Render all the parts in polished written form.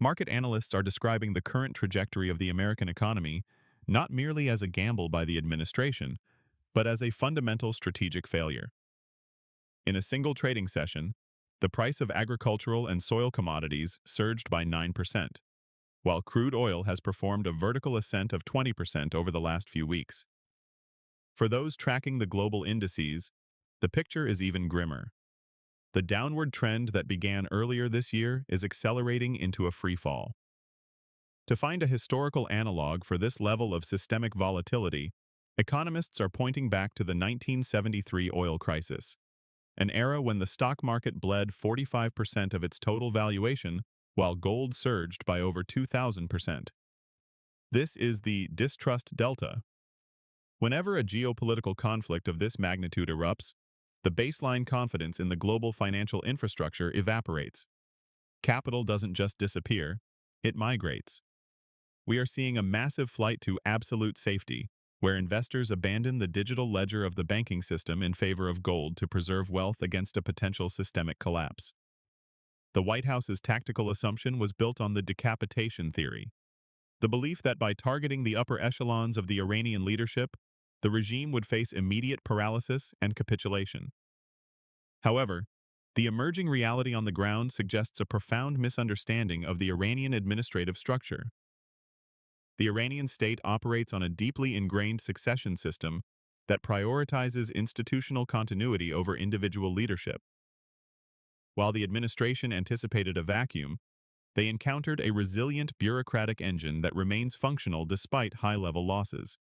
Market analysts are describing the current trajectory of the American economy not merely as a gamble by the administration, but as a fundamental strategic failure. In a single trading session, the price of agricultural and soil commodities surged by 9%, while crude oil has performed a vertical ascent of 20% over the last few weeks. For those tracking the global indices, the picture is even grimmer. The downward trend that began earlier this year is accelerating into a free fall. To find a historical analog for this level of systemic volatility, economists are pointing back to the 1973 oil crisis, an era when the stock market bled 45% of its total valuation, while gold surged by over 2,000%. This is the Distrust Delta. Whenever a geopolitical conflict of this magnitude erupts, the baseline confidence in the global financial infrastructure evaporates. Capital doesn't just disappear, it migrates. We are seeing a massive flight to absolute safety, where investors abandon the digital ledger of the banking system in favor of gold to preserve wealth against a potential systemic collapse. The White House's tactical assumption was built on the Decapitation Theory, the belief that by targeting the upper echelons of the Iranian leadership, the regime would face immediate paralysis and capitulation. However, the emerging reality on the ground suggests a profound misunderstanding of the Iranian administrative structure. The Iranian state operates on a deeply ingrained succession system that prioritizes institutional continuity over individual leadership. While the administration anticipated a vacuum, they encountered a resilient bureaucratic engine that remains functional despite high-level losses.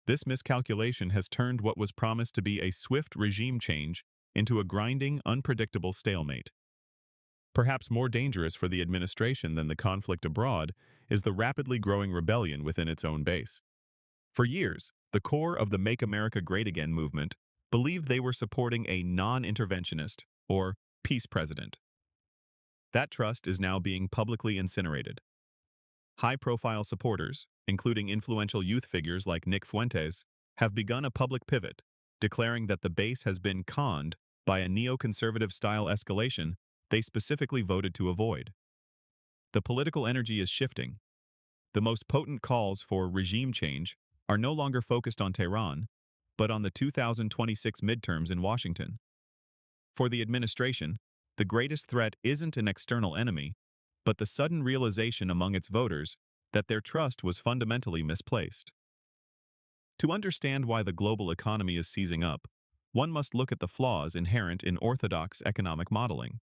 This miscalculation has turned what was promised to be a swift regime change into a grinding, unpredictable stalemate. Perhaps more dangerous for the administration than the conflict abroad is the rapidly growing rebellion within its own base. For years, the core of the Make America Great Again movement believed they were supporting a non-interventionist, or peace president. That trust is now being publicly incinerated. High-profile supporters, including influential youth figures like Nick Fuentes, have begun a public pivot, declaring that the base has been conned by a neoconservative-style escalation they specifically voted to avoid. The political energy is shifting. The most potent calls for regime change are no longer focused on Tehran, but on the 2026 midterms in Washington. For the administration, the greatest threat isn't an external enemy, but the sudden realization among its voters that their trust was fundamentally misplaced. To understand why the global economy is seizing up, one must look at the flaws inherent in orthodox economic modeling.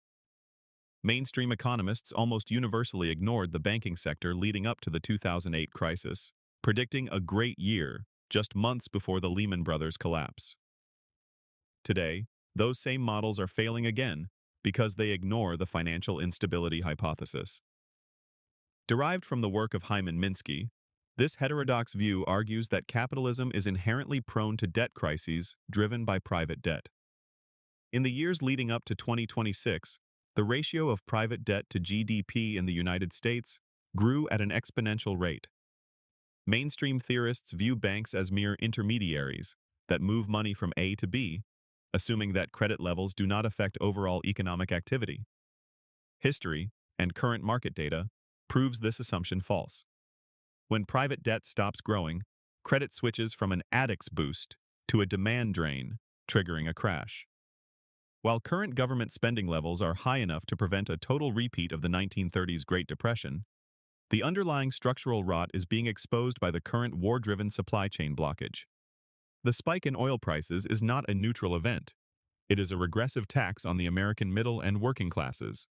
Mainstream economists almost universally ignored the banking sector leading up to the 2008 crisis, predicting a great year just months before the Lehman Brothers collapse. Today, those same models are failing again because they ignore the financial instability hypothesis. Derived from the work of Hyman Minsky, this heterodox view argues that capitalism is inherently prone to debt crises driven by private debt. In the years leading up to 2026, the ratio of private debt to GDP in the United States grew at an exponential rate. Mainstream theorists view banks as mere intermediaries that move money from A to B, assuming that credit levels do not affect overall economic activity. History and current market data proves this assumption false. When private debt stops growing, credit switches from an addict's boost to a demand drain, triggering a crash. While current government spending levels are high enough to prevent a total repeat of the 1930s Great Depression, the underlying structural rot is being exposed by the current war-driven supply chain blockage. The spike in oil prices is not a neutral event. It is a regressive tax on the American middle and working classes.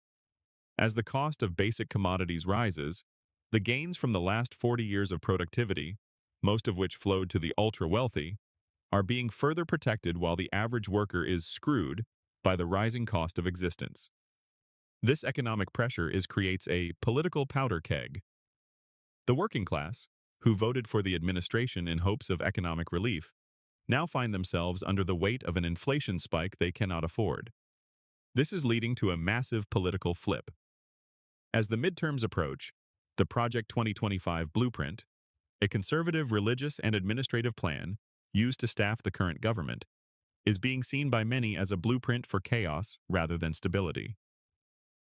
As the cost of basic commodities rises, the gains from the last 40 years of productivity, most of which flowed to the ultra-wealthy, are being further protected while the average worker is screwed by the rising cost of existence. This economic pressure creates a political powder keg. The working class, who voted for the administration in hopes of economic relief, now find themselves under the weight of an inflation spike they cannot afford. This is leading to a massive political flip. As the midterms approach, the Project 2025 blueprint, a conservative religious and administrative plan used to staff the current government, is being seen by many as a blueprint for chaos rather than stability.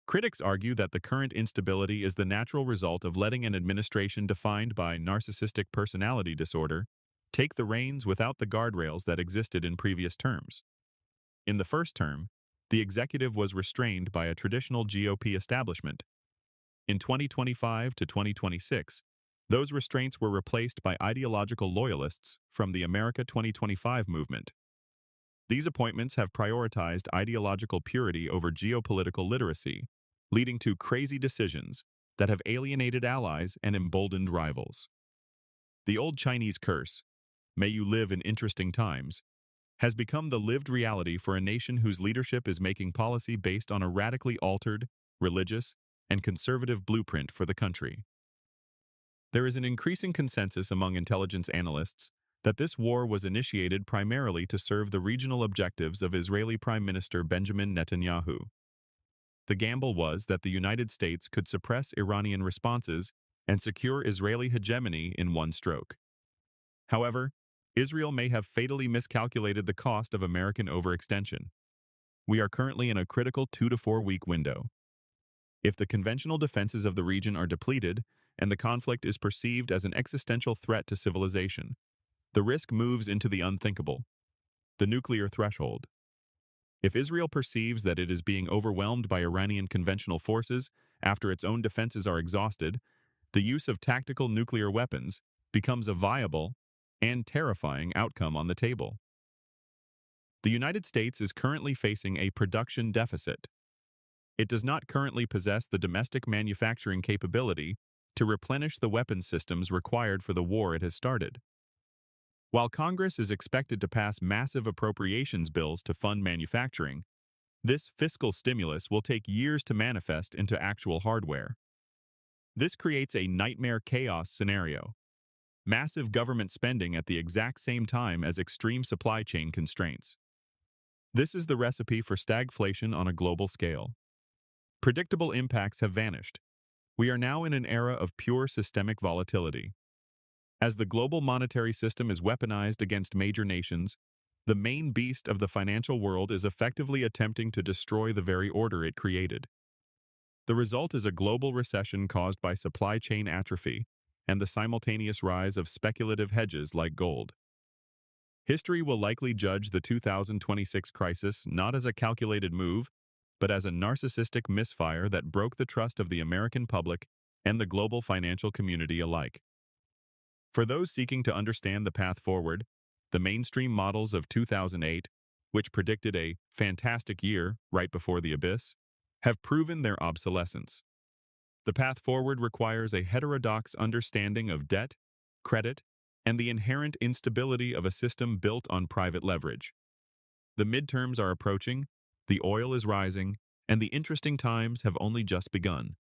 Critics argue that the current instability is the natural result of letting an administration defined by narcissistic personality disorder take the reins without the guardrails that existed in previous terms. In the first term, the executive was restrained by a traditional GOP establishment. In 2025 to 2026, those restraints were replaced by ideological loyalists from the America 2025 movement. These appointments have prioritized ideological purity over geopolitical literacy, leading to crazy decisions that have alienated allies and emboldened rivals. The old Chinese curse, "May you live in interesting times," has become the lived reality for a nation whose leadership is making policy based on a radically altered, religious, and conservative blueprint for the country. There is an increasing consensus among intelligence analysts that this war was initiated primarily to serve the regional objectives of Israeli Prime Minister Benjamin Netanyahu. The gamble was that the United States could suppress Iranian responses and secure Israeli hegemony in one stroke. However, Israel may have fatally miscalculated the cost of American overextension. We are currently in a critical 2 to 4 week window. If the conventional defenses of the region are depleted and the conflict is perceived as an existential threat to civilization, the risk moves into the unthinkable, the nuclear threshold. If Israel perceives that it is being overwhelmed by Iranian conventional forces after its own defenses are exhausted, the use of tactical nuclear weapons becomes a viable and terrifying outcome on the table. The United States is currently facing a production deficit. It does not currently possess the domestic manufacturing capability to replenish the weapons systems required for the war it has started. While Congress is expected to pass massive appropriations bills to fund manufacturing, this fiscal stimulus will take years to manifest into actual hardware. This creates a nightmare chaos scenario: massive government spending at the exact same time as extreme supply chain constraints. This is the recipe for stagflation on a global scale. Predictable impacts have vanished. We are now in an era of pure systemic volatility. As the global monetary system is weaponized against major nations, the main beast of the financial world is effectively attempting to destroy the very order it created. The result is a global recession caused by supply chain atrophy and the simultaneous rise of speculative hedges like gold. History will likely judge the 2026 crisis not as a calculated move, but as a narcissistic misfire that broke the trust of the American public and the global financial community alike. For those seeking to understand the path forward, the mainstream models of 2008, which predicted a fantastic year right before the abyss, have proven their obsolescence. The path forward requires a heterodox understanding of debt, credit, and the inherent instability of a system built on private leverage. The midterms are approaching, the oil is rising, and the interesting times have only just begun.